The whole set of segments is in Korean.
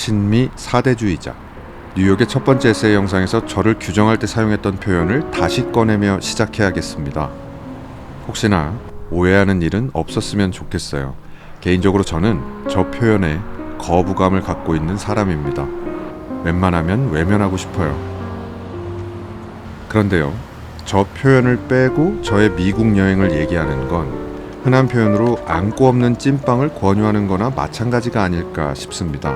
친미 사대주의자. 뉴욕의 첫 번째 에세이 영상에서 저를 규정할 때 사용했던 표현을 다시 꺼내며 시작해야겠습니다. 혹시나 오해하는 일은 없었으면 좋겠어요. 개인적으로 저는 저 표현에 거부감을 갖고 있는 사람입니다. 웬만하면 외면하고 싶어요. 그런데요, 저 표현을 빼고 저의 미국 여행을 얘기하는 건 흔한 표현으로 안고 없는 찐빵을 권유하는 거나 마찬가지가 아닐까 싶습니다.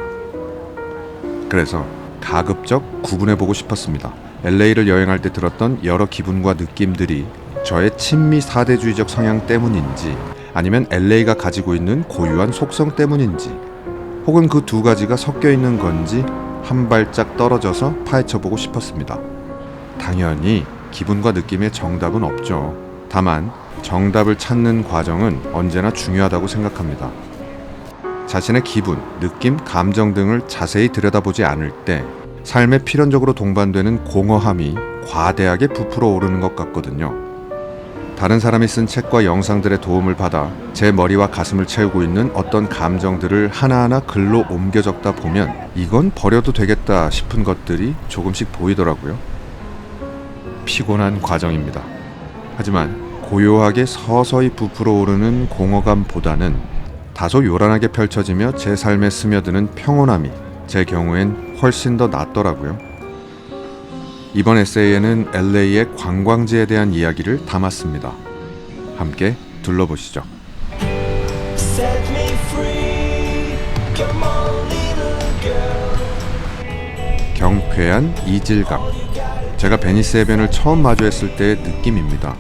그래서 가급적 구분해보고 싶었습니다. LA를 여행할 때 들었던 여러 기분과 느낌들이 저의 친미 사대주의적 성향 때문인지, 아니면 LA가 가지고 있는 고유한 속성 때문인지, 혹은 그 두 가지가 섞여 있는 건지 한 발짝 떨어져서 파헤쳐보고 싶었습니다. 당연히 기분과 느낌의 정답은 없죠. 다만 정답을 찾는 과정은 언제나 중요하다고 생각합니다. 자신의 기분, 느낌, 감정 등을 자세히 들여다보지 않을 때 삶에 필연적으로 동반되는 공허함이 과대하게 부풀어 오르는 것 같거든요. 다른 사람이 쓴 책과 영상들의 도움을 받아 제 머리와 가슴을 채우고 있는 어떤 감정들을 하나하나 글로 옮겨 적다 보면 이건 버려도 되겠다 싶은 것들이 조금씩 보이더라고요. 피곤한 과정입니다. 하지만 고요하게 서서히 부풀어 오르는 공허감보다는 다소 요란하게 펼쳐지며 제 삶에 스며드는 평온함이 제 경우엔 훨씬 더 낫더라고요. 이번 에세이에는 LA의 관광지에 대한 이야기를 담았습니다. 함께 둘러보시죠. 경쾌한 이질감. 제가 베니스 해변을 처음 마주했을 때의 느낌입니다.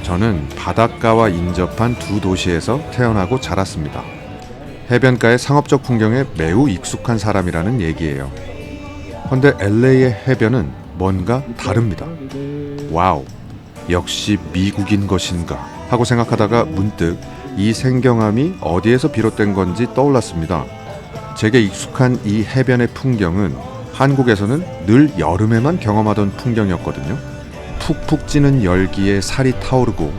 저는 바닷가와 인접한 두 도시에서 태어나고 자랐습니다. 해변가의 상업적 풍경에 매우 익숙한 사람이라는 얘기예요. 그런데 LA의 해변은 뭔가 다릅니다. 와우, 역시 미국인 것인가 하고 생각하다가 문득 이 생경함이 어디에서 비롯된 건지 떠올랐습니다. 제게 익숙한 이 해변의 풍경은 한국에서는 늘 여름에만 경험하던 풍경이었거든요. 푹푹 찌는 열기에 살이 타오르고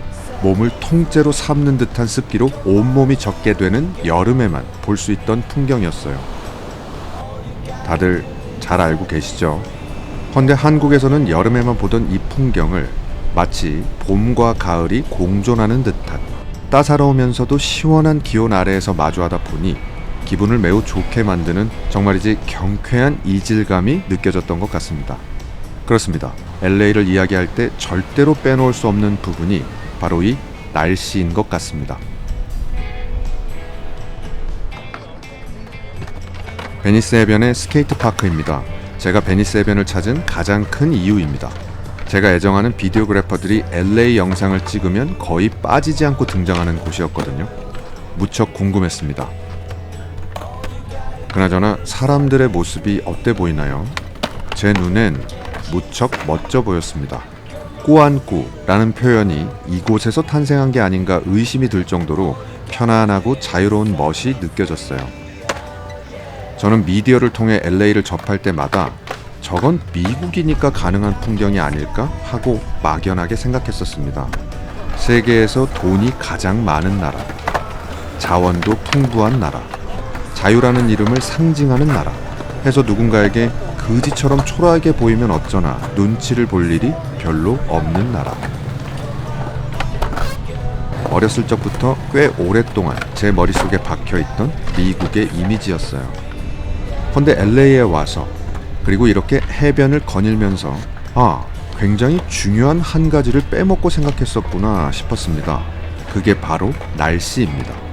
몸을 통째로 삼는 듯한 습기로 온몸이 젖게 되는 여름에만 볼 수 있던 풍경이었어요. 다들 잘 알고 계시죠? 그런데 한국에서는 여름에만 보던 이 풍경을 마치 봄과 가을이 공존하는 듯한 따사로우면서도 시원한 기온 아래에서 마주하다 보니 기분을 매우 좋게 만드는 정말이지 경쾌한 이질감이 느껴졌던 것 같습니다. 그렇습니다. LA를 이야기할 때 절대로 빼놓을 수 없는 부분이 바로 이 날씨인 것 같습니다. 베니스 해변의 스케이트 파크입니다. 제가 베니스 해변을 찾은 가장 큰 이유입니다. 제가 애정하는 비디오그래퍼들이 LA 영상을 찍으면 거의 빠지지 않고 등장하는 곳이었거든요. 무척 궁금했습니다. 그나저나 사람들의 모습이 어때 보이나요? 제 눈엔 무척 멋져 보였습니다. 꾸안꾸라는 표현이 이곳에서 탄생한 게 아닌가 의심이 들 정도로 편안하고 자유로운 멋이 느껴졌어요. 저는 미디어를 통해 LA를 접할 때마다 저건 미국이니까 가능한 풍경이 아닐까 하고 막연하게 생각했었습니다. 세계에서 돈이 가장 많은 나라, 자원도 풍부한 나라, 자유라는 이름을 상징하는 나라 해서 누군가에게 그지처럼 초라하게 보이면 어쩌나 눈치를 볼 일이 별로 없는 나라. 어렸을 적부터 꽤 오랫동안 제 머릿속에 박혀있던 미국의 이미지였어요. 그런데 LA에 와서 그리고 이렇게 해변을 거닐면서 굉장히 중요한 한 가지를 빼먹고 생각했었구나 싶었습니다. 그게 바로 날씨입니다.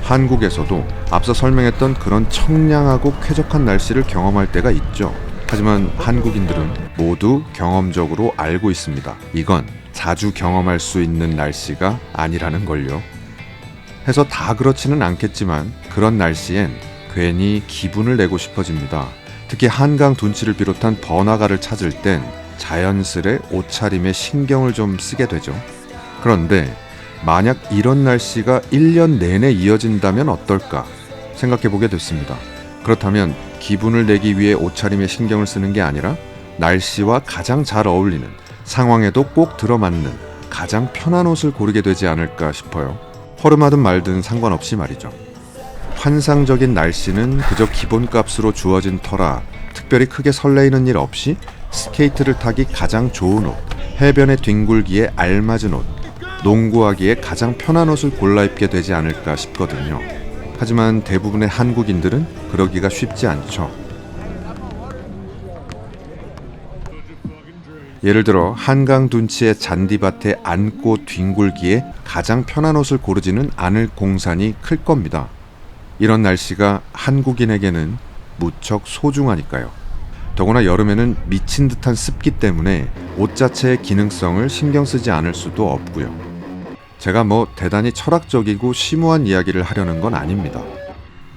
한국에서도 앞서 설명했던 그런 청량하고 쾌적한 날씨를 경험할 때가 있죠. 하지만 한국인들은 모두 경험적으로 알고 있습니다. 이건 자주 경험할 수 있는 날씨가 아니라는 걸요. 해서 다 그렇지는 않겠지만 그런 날씨엔 괜히 기분을 내고 싶어집니다. 특히 한강 둔치를 비롯한 번화가를 찾을 땐 자연스레 옷차림에 신경을 좀 쓰게 되죠. 그런데 만약 이런 날씨가 1년 내내 이어진다면 어떨까 생각해보게 됐습니다. 그렇다면 기분을 내기 위해 옷차림에 신경을 쓰는 게 아니라 날씨와 가장 잘 어울리는, 상황에도 꼭 들어맞는 가장 편한 옷을 고르게 되지 않을까 싶어요. 허름하든 말든 상관없이 말이죠. 환상적인 날씨는 그저 기본값으로 주어진 터라 특별히 크게 설레이는 일 없이 스케이트를 타기 가장 좋은 옷, 해변에 뒹굴기에 알맞은 옷, 농구하기에 가장 편한 옷을 골라 입게 되지 않을까 싶거든요. 하지만 대부분의 한국인들은 그러기가 쉽지 않죠. 예를 들어 한강 둔치의 잔디밭에 앉고 뒹굴기에 가장 편한 옷을 고르지는 않을 공산이 클 겁니다. 이런 날씨가 한국인에게는 무척 소중하니까요. 더구나 여름에는 미친 듯한 습기 때문에 옷 자체의 기능성을 신경 쓰지 않을 수도 없고요. 제가 대단히 철학적이고 심오한 이야기를 하려는 건 아닙니다.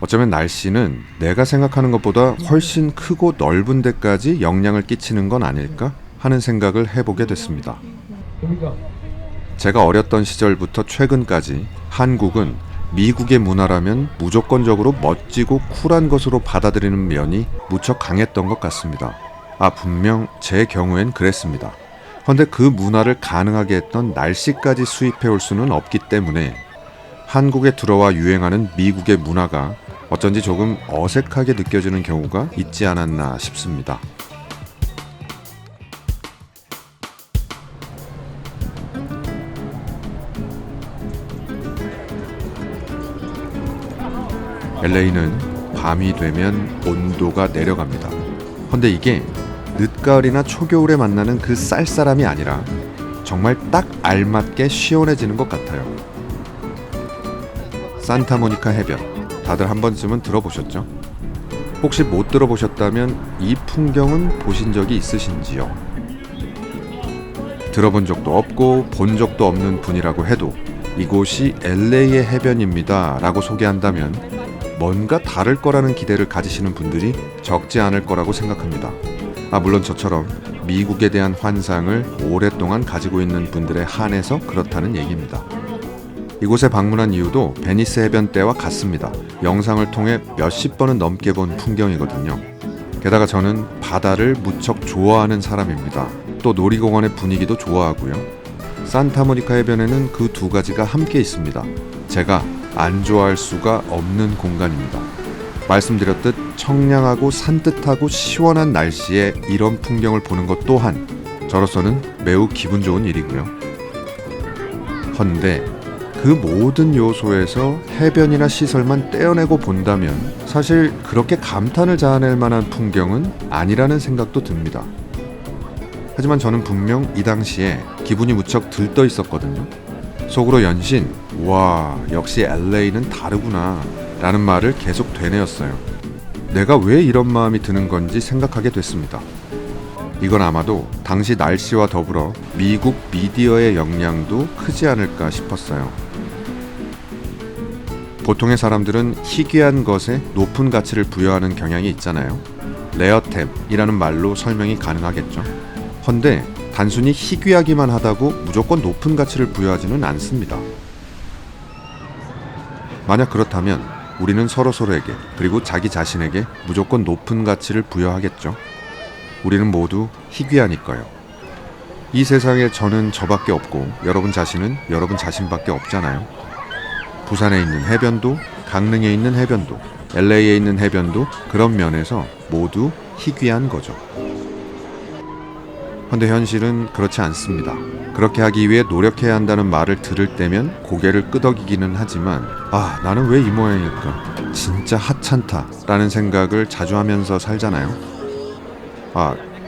어쩌면 날씨는 내가 생각하는 것보다 훨씬 크고 넓은 데까지 영향을 끼치는 건 아닐까 하는 생각을 해보게 됐습니다. 제가 어렸던 시절부터 최근까지 한국은 미국의 문화라면 무조건적으로 멋지고 쿨한 것으로 받아들이는 면이 무척 강했던 것 같습니다. 분명 제 경우엔 그랬습니다. 그런데 그 문화를 가능하게 했던 날씨까지 수입해 올 수는 없기 때문에 한국에 들어와 유행하는 미국의 문화가 어쩐지 조금 어색하게 느껴지는 경우가 있지 않았나 싶습니다. LA는 밤이 되면 온도가 내려갑니다. 근데 이게 늦가을이나 초겨울에 만나는 그 쌀쌀함이 아니라 정말 딱 알맞게 시원해지는 것 같아요. 산타모니카 해변, 다들 한 번쯤은 들어보셨죠? 혹시 못 들어보셨다면 이 풍경은 보신 적이 있으신지요? 들어본 적도 없고 본 적도 없는 분이라고 해도 이곳이 LA의 해변입니다 라고 소개한다면 뭔가 다를 거라는 기대를 가지시는 분들이 적지 않을 거라고 생각합니다. 물론 저처럼 미국에 대한 환상을 오랫동안 가지고 있는 분들에 한해서 그렇다는 얘기입니다. 이곳에 방문한 이유도 베니스 해변대와 같습니다. 영상을 통해 몇십 번은 넘게 본 풍경이거든요. 게다가 저는 바다를 무척 좋아하는 사람입니다. 또 놀이공원의 분위기도 좋아하고요. 산타모니카 해변에는 그 두 가지가 함께 있습니다. 제가 안 좋아할 수가 없는 공간입니다. 말씀드렸듯 청량하고 산뜻하고 시원한 날씨에 이런 풍경을 보는 것 또한 저로서는 매우 기분 좋은 일이고요. 헌데 그 모든 요소에서 해변이나 시설만 떼어내고 본다면 사실 그렇게 감탄을 자아낼 만한 풍경은 아니라는 생각도 듭니다. 하지만 저는 분명 이 당시에 기분이 무척 들떠 있었거든요. 속으로 연신 와 역시 LA는 다르구나 라는 말을 계속 되뇌었어요. 내가 왜 이런 마음이 드는 건지 생각하게 됐습니다. 이건 아마도 당시 날씨와 더불어 미국 미디어의 영향도 크지 않을까 싶었어요. 보통의 사람들은 희귀한 것에 높은 가치를 부여하는 경향이 있잖아요. 레어템이라는 말로 설명이 가능하겠죠. 헌데 단순히 희귀하기만 하다고 무조건 높은 가치를 부여하지는 않습니다. 만약 그렇다면 우리는 서로에게 그리고 자기 자신에게 무조건 높은 가치를 부여하겠죠. 우리는 모두 희귀하니까요. 이 세상에 저는 저밖에 없고 여러분 자신은 여러분 자신밖에 없잖아요. 부산에 있는 해변도, 강릉에 있는 해변도, LA에 있는 해변도 그런 면에서 모두 희귀한 거죠. 그런데 현실은 그렇지 않습니다. 그렇게 하기 위해 노력해야 한다는 말을 들을 때면 고개를 끄덕이기는 하지만 나는 왜 이 모양일까? 진짜 하찮다 라는 생각을 자주 하면서 살잖아요.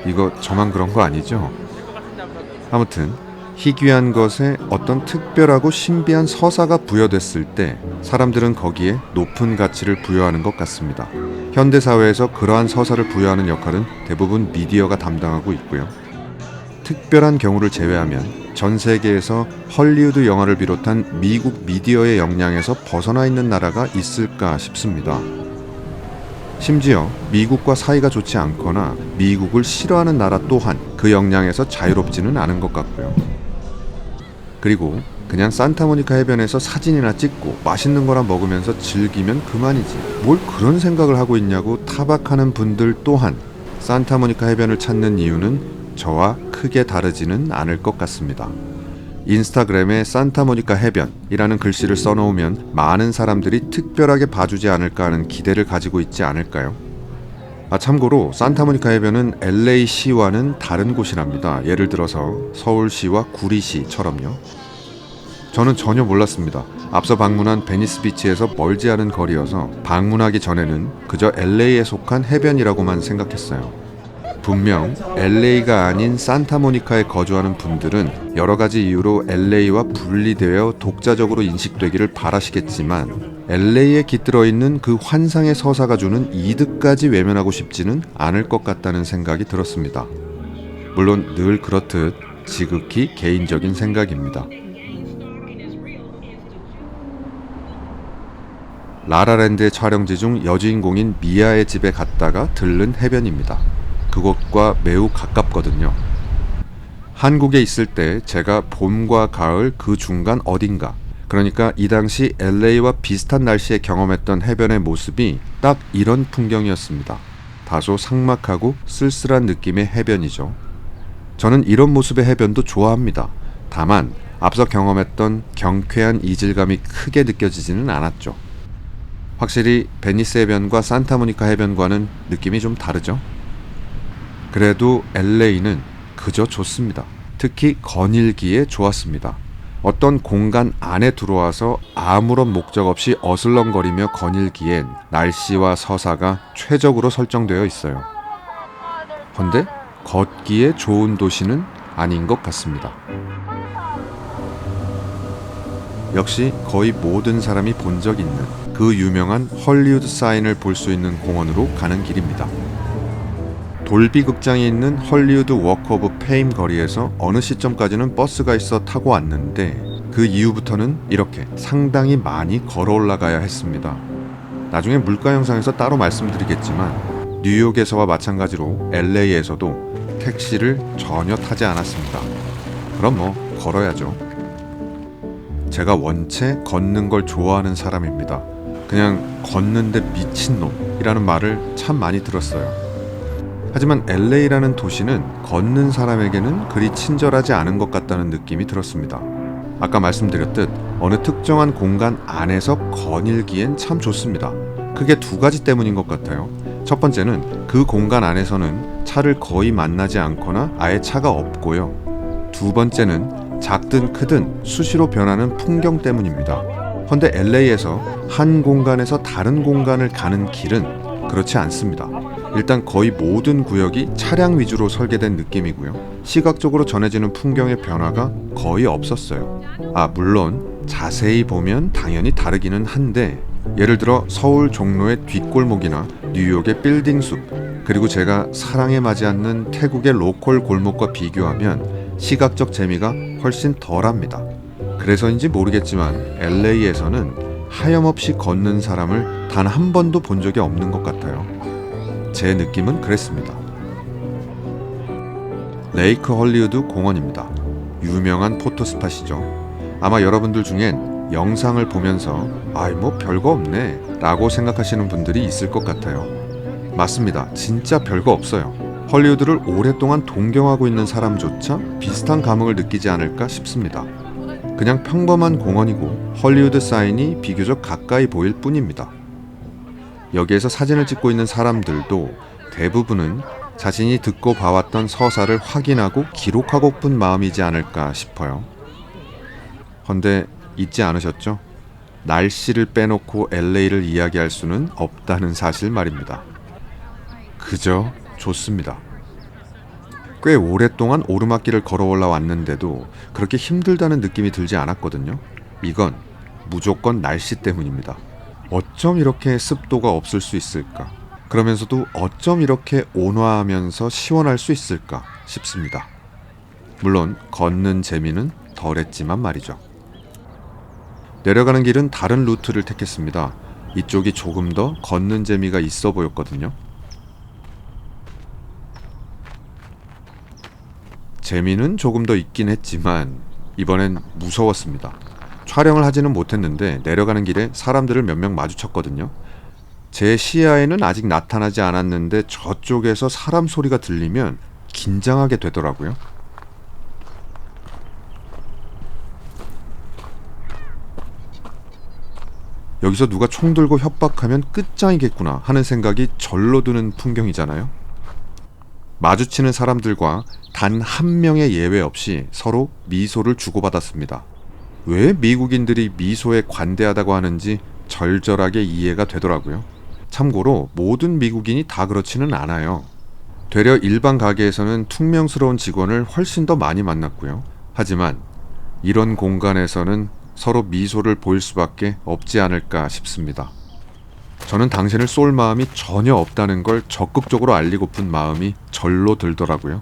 이거 저만 그런 거 아니죠? 아무튼 희귀한 것에 어떤 특별하고 신비한 서사가 부여됐을 때 사람들은 거기에 높은 가치를 부여하는 것 같습니다. 현대사회에서 그러한 서사를 부여하는 역할은 대부분 미디어가 담당하고 있고요. 특별한 경우를 제외하면 전 세계에서 헐리우드 영화를 비롯한 미국 미디어의 영향에서 벗어나 있는 나라가 있을까 싶습니다. 심지어 미국과 사이가 좋지 않거나 미국을 싫어하는 나라 또한 그 영향에서 자유롭지는 않은 것 같고요. 그리고 그냥 산타모니카 해변에서 사진이나 찍고 맛있는 거나 먹으면서 즐기면 그만이지 뭘 그런 생각을 하고 있냐고 타박하는 분들 또한 산타모니카 해변을 찾는 이유는 저와 크게 다르지는 않을 것 같습니다. 인스타그램에 산타모니카 해변이라는 글씨를 써놓으면 많은 사람들이 특별하게 봐주지 않을까 하는 기대를 가지고 있지 않을까요? 참고로 산타모니카 해변은 LA시와는 다른 곳이랍니다. 예를 들어서 서울시와 구리시처럼요. 저는 전혀 몰랐습니다. 앞서 방문한 베니스 비치에서 멀지 않은 거리여서 방문하기 전에는 그저 LA에 속한 해변이라고만 생각했어요. 분명 LA가 아닌 산타모니카에 거주하는 분들은 여러 가지 이유로 LA와 분리되어 독자적으로 인식되기를 바라시겠지만 LA에 깃들어 있는 그 환상의 서사가 주는 이득까지 외면하고 싶지는 않을 것 같다는 생각이 들었습니다. 물론 늘 그렇듯 지극히 개인적인 생각입니다. 라라랜드의 촬영지 중 여주인공인 미아의 집에 갔다가 들른 해변입니다. 그곳과 매우 가깝거든요. 한국에 있을 때 제가 봄과 가을 그 중간 어딘가, 그러니까 이 당시 LA와 비슷한 날씨에 경험했던 해변의 모습이 딱 이런 풍경이었습니다. 다소 삭막하고 쓸쓸한 느낌의 해변이죠. 저는 이런 모습의 해변도 좋아합니다. 다만 앞서 경험했던 경쾌한 이질감이 크게 느껴지지는 않았죠. 확실히 베니스 해변과 산타모니카 해변과는 느낌이 좀 다르죠. 그래도 LA는 그저 좋습니다. 특히 거닐기에 좋았습니다. 어떤 공간 안에 들어와서 아무런 목적 없이 어슬렁거리며 거닐기엔 날씨와 서사가 최적으로 설정되어 있어요. 그런데 걷기에 좋은 도시는 아닌 것 같습니다. 역시 거의 모든 사람이 본 적 있는 그 유명한 헐리우드 사인을 볼 수 있는 공원으로 가는 길입니다. 돌비 극장이 있는 헐리우드 워크 오브 페임 거리에서 어느 시점까지는 버스가 있어 타고 왔는데 그 이후부터는 이렇게 상당히 많이 걸어 올라가야 했습니다. 나중에 물가 영상에서 따로 말씀드리겠지만 뉴욕에서와 마찬가지로 LA에서도 택시를 전혀 타지 않았습니다. 그럼 걸어야죠. 제가 원체 걷는 걸 좋아하는 사람입니다. 그냥 걷는데 미친놈이라는 말을 참 많이 들었어요. 하지만 LA라는 도시는 걷는 사람에게는 그리 친절하지 않은 것 같다는 느낌이 들었습니다. 아까 말씀드렸듯 어느 특정한 공간 안에서 거닐기엔 참 좋습니다. 그게 두 가지 때문인 것 같아요. 첫 번째는 그 공간 안에서는 차를 거의 만나지 않거나 아예 차가 없고요. 두 번째는 작든 크든 수시로 변하는 풍경 때문입니다. 헌데 LA에서 한 공간에서 다른 공간을 가는 길은 그렇지 않습니다. 일단 거의 모든 구역이 차량 위주로 설계된 느낌이고요. 시각적으로 전해지는 풍경의 변화가 거의 없었어요. 물론 자세히 보면 당연히 다르기는 한데 예를 들어 서울 종로의 뒷골목이나 뉴욕의 빌딩 숲, 그리고 제가 사랑에 맞지 않는 태국의 로컬 골목과 비교하면 시각적 재미가 훨씬 덜합니다. 그래서인지 모르겠지만 LA에서는 하염없이 걷는 사람을 단 한 번도 본 적이 없는 것 같아요. 제 느낌은 그랬습니다. 레이크 헐리우드 공원입니다. 유명한 포토스팟이죠. 아마 여러분들 중엔 영상을 보면서 별거 없네 라고 생각하시는 분들이 있을 것 같아요. 맞습니다. 진짜 별거 없어요. 헐리우드를 오랫동안 동경하고 있는 사람조차 비슷한 감흥을 느끼지 않을까 싶습니다. 그냥 평범한 공원이고 헐리우드 사인이 비교적 가까이 보일 뿐입니다. 여기에서 사진을 찍고 있는 사람들도 대부분은 자신이 듣고 봐왔던 서사를 확인하고 기록하고픈 마음이지 않을까 싶어요. 헌데 잊지 않으셨죠? 날씨를 빼놓고 LA를 이야기할 수는 없다는 사실 말입니다. 그저 좋습니다. 꽤 오랫동안 오르막길을 걸어 올라왔는데도 그렇게 힘들다는 느낌이 들지 않았거든요. 이건 무조건 날씨 때문입니다. 어쩜 이렇게 습도가 없을 수 있을까? 그러면서도 어쩜 이렇게 온화하면서 시원할 수 있을까 싶습니다. 물론 걷는 재미는 덜했지만 말이죠. 내려가는 길은 다른 루트를 택했습니다. 이쪽이 조금 더 걷는 재미가 있어 보였거든요. 재미는 조금 더 있긴 했지만 이번엔 무서웠습니다. 촬영을 하지는 못했는데 내려가는 길에 사람들을 몇 명 마주쳤거든요. 제 시야에는 아직 나타나지 않았는데 저쪽에서 사람 소리가 들리면 긴장하게 되더라고요. 여기서 누가 총 들고 협박하면 끝장이겠구나 하는 생각이 절로 드는 풍경이잖아요. 마주치는 사람들과 단 한 명의 예외 없이 서로 미소를 주고받았습니다. 왜 미국인들이 미소에 관대하다고 하는지 절절하게 이해가 되더라고요. 참고로 모든 미국인이 다 그렇지는 않아요. 되려 일반 가게에서는 퉁명스러운 직원을 훨씬 더 많이 만났고요. 하지만 이런 공간에서는 서로 미소를 보일 수밖에 없지 않을까 싶습니다. 저는 당신을 쏠 마음이 전혀 없다는 걸 적극적으로 알리고픈 마음이 절로 들더라고요.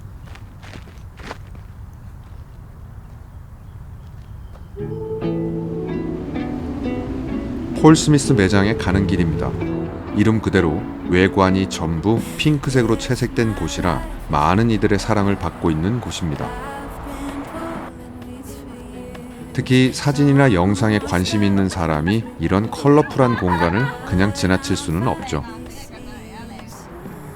폴 스미스 매장에 가는 길입니다. 이름 그대로 외관이 전부 핑크색으로 채색된 곳이라 많은 이들의 사랑을 받고 있는 곳입니다. 특히 사진이나 영상에 관심 있는 사람이 이런 컬러풀한 공간을 그냥 지나칠 수는 없죠.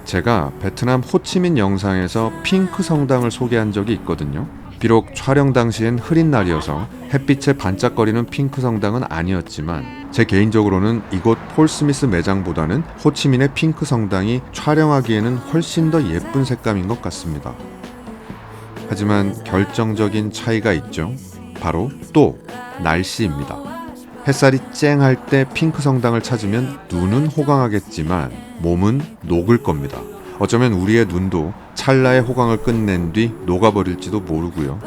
제가 베트남 호치민 영상에서 핑크 성당을 소개한 적이 있거든요. 비록 촬영 당시엔 흐린 날이어서 햇빛에 반짝거리는 핑크 성당은 아니었지만 제 개인적으로는 이곳 폴 스미스 매장보다는 호치민의 핑크 성당이 촬영하기에는 훨씬 더 예쁜 색감인 것 같습니다. 하지만 결정적인 차이가 있죠. 바로 또 날씨입니다. 햇살이 쨍할 때 핑크 성당을 찾으면 눈은 호강하겠지만 몸은 녹을 겁니다. 어쩌면 우리의 눈도 찰나의 호강을 끝낸 뒤 녹아버릴지도 모르고요.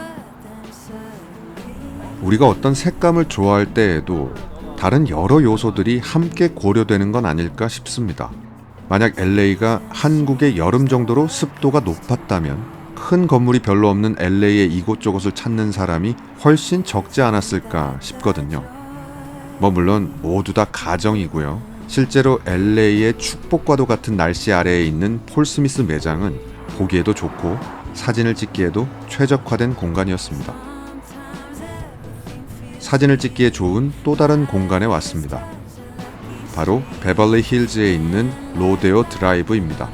우리가 어떤 색감을 좋아할 때에도 다른 여러 요소들이 함께 고려되는 건 아닐까 싶습니다. 만약 LA가 한국의 여름 정도로 습도가 높았다면 큰 건물이 별로 없는 LA의 이곳저곳을 찾는 사람이 훨씬 적지 않았을까 싶거든요. 물론 모두 다 가정이고요. 실제로 LA의 축복과도 같은 날씨 아래에 있는 폴 스미스 매장은 보기에도 좋고 사진을 찍기에도 최적화된 공간이었습니다. 사진을 찍기에 좋은 또 다른 공간에 왔습니다. 바로 베벌리 힐즈에 있는 로데오 드라이브입니다.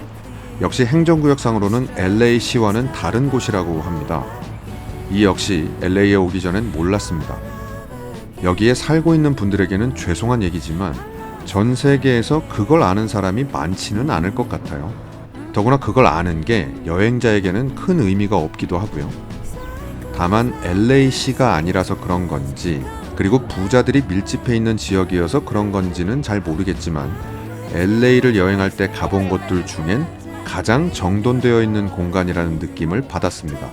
역시 행정구역상으로는 LA시와는 다른 곳이라고 합니다. 이 역시 LA에 오기 전엔 몰랐습니다. 여기에 살고 있는 분들에게는 죄송한 얘기지만 전 세계에서 그걸 아는 사람이 많지는 않을 것 같아요. 더구나 그걸 아는 게 여행자에게는 큰 의미가 없기도 하고요. 다만 LA시가 아니라서 그런 건지 그리고 부자들이 밀집해 있는 지역이어서 그런 건지는 잘 모르겠지만 LA를 여행할 때 가본 곳들 중엔 가장 정돈되어 있는 공간이라는 느낌을 받았습니다.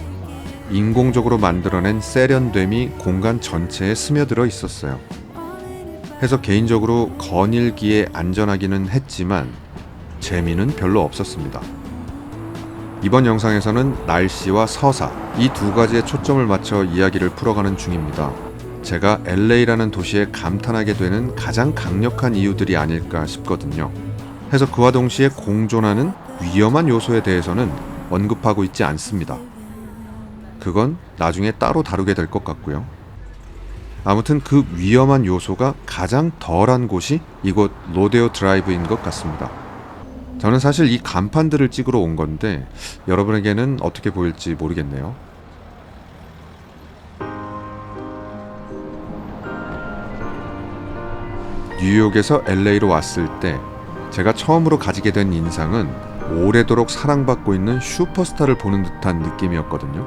인공적으로 만들어낸 세련됨이 공간 전체에 스며들어 있었어요. 해서 개인적으로 거닐기에 안전하기는 했지만 재미는 별로 없었습니다. 이번 영상에서는 날씨와 서사 이 두 가지에 초점을 맞춰 이야기를 풀어가는 중입니다. 제가 LA라는 도시에 감탄하게 되는 가장 강력한 이유들이 아닐까 싶거든요. 해서 그와 동시에 공존하는 위험한 요소에 대해서는 언급하고 있지 않습니다. 그건 나중에 따로 다루게 될 것 같고요. 아무튼 그 위험한 요소가 가장 덜한 곳이 이곳 로데오 드라이브인 것 같습니다. 저는 사실 이 간판들을 찍으러 온 건데 여러분에게는 어떻게 보일지 모르겠네요. 뉴욕에서 LA로 왔을 때 제가 처음으로 가지게 된 인상은 오래도록 사랑받고 있는 슈퍼스타를 보는 듯한 느낌이었거든요.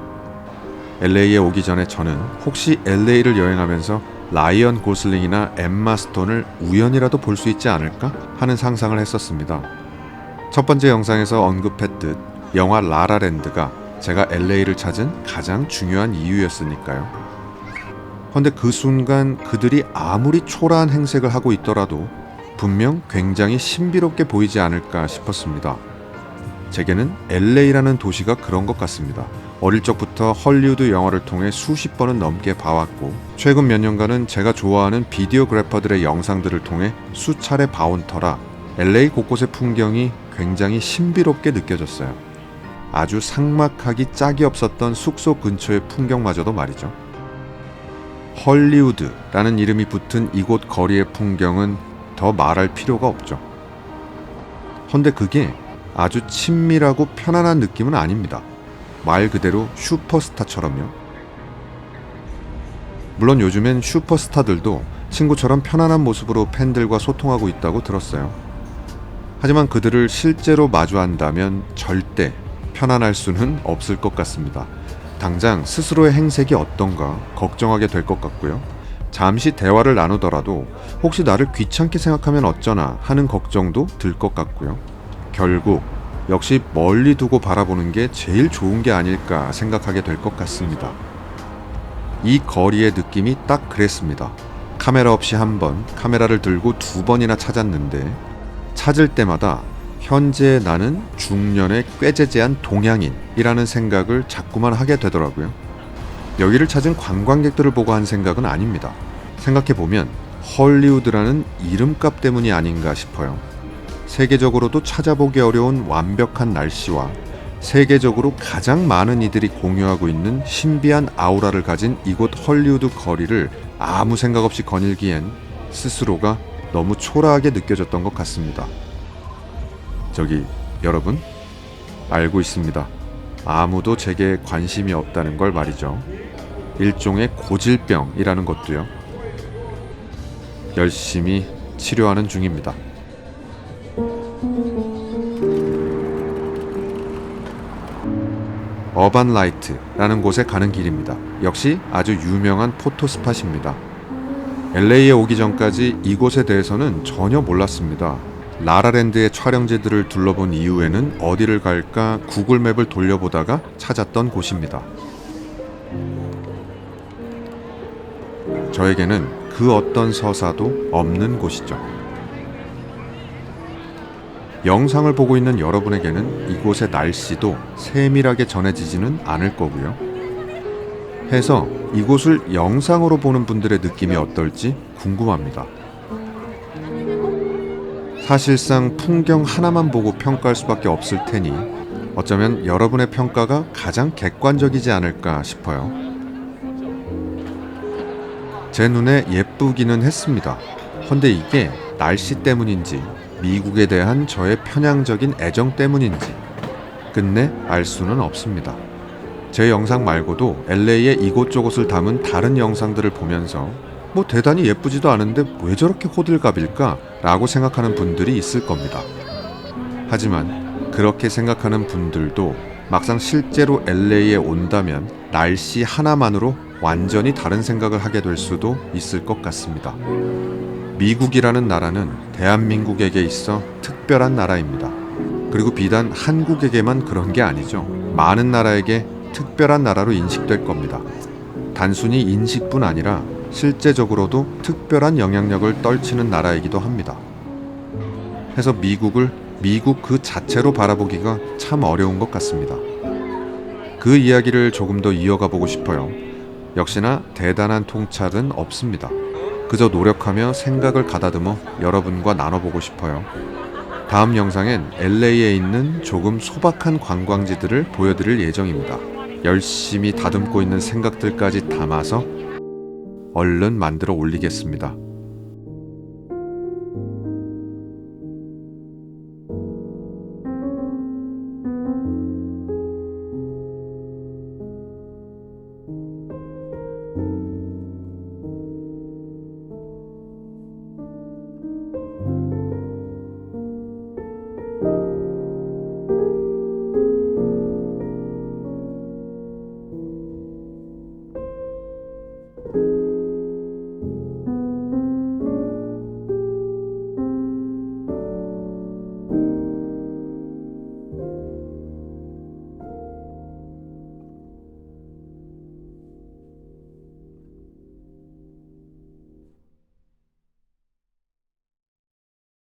LA에 오기 전에 저는 혹시 LA를 여행하면서 라이언 고슬링이나 엠마 스톤을 우연이라도 볼 수 있지 않을까 하는 상상을 했었습니다. 첫 번째 영상에서 언급했듯 영화 라라랜드가 제가 LA를 찾은 가장 중요한 이유였으니까요. 그런데 그 순간 그들이 아무리 초라한 행색을 하고 있더라도 분명 굉장히 신비롭게 보이지 않을까 싶었습니다. 제게는 LA라는 도시가 그런 것 같습니다. 어릴 적부터 헐리우드 영화를 통해 수십 번은 넘게 봐왔고 최근 몇 년간은 제가 좋아하는 비디오그래퍼들의 영상들을 통해 수차례 봐온 터라 LA 곳곳의 풍경이 굉장히 신비롭게 느껴졌어요. 아주 삭막하기 짝이 없었던 숙소 근처의 풍경마저도 말이죠. 헐리우드라는 이름이 붙은 이곳 거리의 풍경은 더 말할 필요가 없죠. 헌데 그게 아주 친밀하고 편안한 느낌은 아닙니다. 말 그대로 슈퍼스타처럼요. 물론 요즘엔 슈퍼스타들도 친구처럼 편안한 모습으로 팬들과 소통하고 있다고 들었어요. 하지만 그들을 실제로 마주한다면 절대 편안할 수는 없을 것 같습니다. 당장 스스로의 행색이 어떤가 걱정하게 될 것 같고요. 잠시 대화를 나누더라도 혹시 나를 귀찮게 생각하면 어쩌나 하는 걱정도 들 것 같고요. 결국 역시 멀리 두고 바라보는 게 제일 좋은 게 아닐까 생각하게 될 것 같습니다. 이 거리의 느낌이 딱 그랬습니다. 카메라 없이 한 번, 카메라를 들고 두 번이나 찾았는데 찾을 때마다 현재 나는 중년의 꾀재재한 동양인이라는 생각을 자꾸만 하게 되더라고요. 여기를 찾은 관광객들을 보고 한 생각은 아닙니다. 생각해보면 헐리우드라는 이름값 때문이 아닌가 싶어요. 세계적으로도 찾아보기 어려운 완벽한 날씨와 세계적으로 가장 많은 이들이 공유하고 있는 신비한 아우라를 가진 이곳 헐리우드 거리를 아무 생각 없이 거닐기엔 스스로가 너무 초라하게 느껴졌던 것 같습니다. 저기 여러분, 알고 있습니다. 아무도 제게 관심이 없다는 걸 말이죠. 일종의 고질병이라는 것도요. 열심히 치료하는 중입니다. 어반라이트라는 곳에 가는 길입니다. 역시 아주 유명한 포토스팟입니다. LA에 오기 전까지 이곳에 대해서는 전혀 몰랐습니다. 라라랜드의 촬영지들을 둘러본 이후에는 어디를 갈까 구글맵을 돌려보다가 찾았던 곳입니다. 저에게는 그 어떤 서사도 없는 곳이죠. 영상을 보고 있는 여러분에게는 이곳의 날씨도 세밀하게 전해지지는 않을 거고요. 해서 이곳을 영상으로 보는 분들의 느낌이 어떨지 궁금합니다. 사실상 풍경 하나만 보고 평가할 수밖에 없을 테니 어쩌면 여러분의 평가가 가장 객관적이지 않을까 싶어요. 제 눈에 예쁘기는 했습니다. 헌데 이게 날씨 때문인지 미국에 대한 저의 편향적인 애정 때문인지 끝내 알 수는 없습니다. 제 영상 말고도 LA의 이곳저곳을 담은 다른 영상들을 보면서 뭐 대단히 예쁘지도 않은데 왜 저렇게 호들갑일까? 라고 생각하는 분들이 있을 겁니다. 하지만 그렇게 생각하는 분들도 막상 실제로 LA에 온다면 날씨 하나만으로 완전히 다른 생각을 하게 될 수도 있을 것 같습니다. 미국이라는 나라는 대한민국에게 있어 특별한 나라입니다. 그리고 비단 한국에게만 그런 게 아니죠. 많은 나라에게 특별한 나라로 인식될 겁니다. 단순히 인식뿐 아니라 실제적으로도 특별한 영향력을 떨치는 나라이기도 합니다. 해서 미국을 미국 그 자체로 바라보기가 참 어려운 것 같습니다. 그 이야기를 조금 더 이어가 보고 싶어요. 역시나 대단한 통찰은 없습니다. 그저 노력하며 생각을 가다듬어 여러분과 나눠보고 싶어요. 다음 영상엔 LA에 있는 조금 소박한 관광지들을 보여드릴 예정입니다. 열심히 다듬고 있는 생각들까지 담아서 얼른 만들어 올리겠습니다.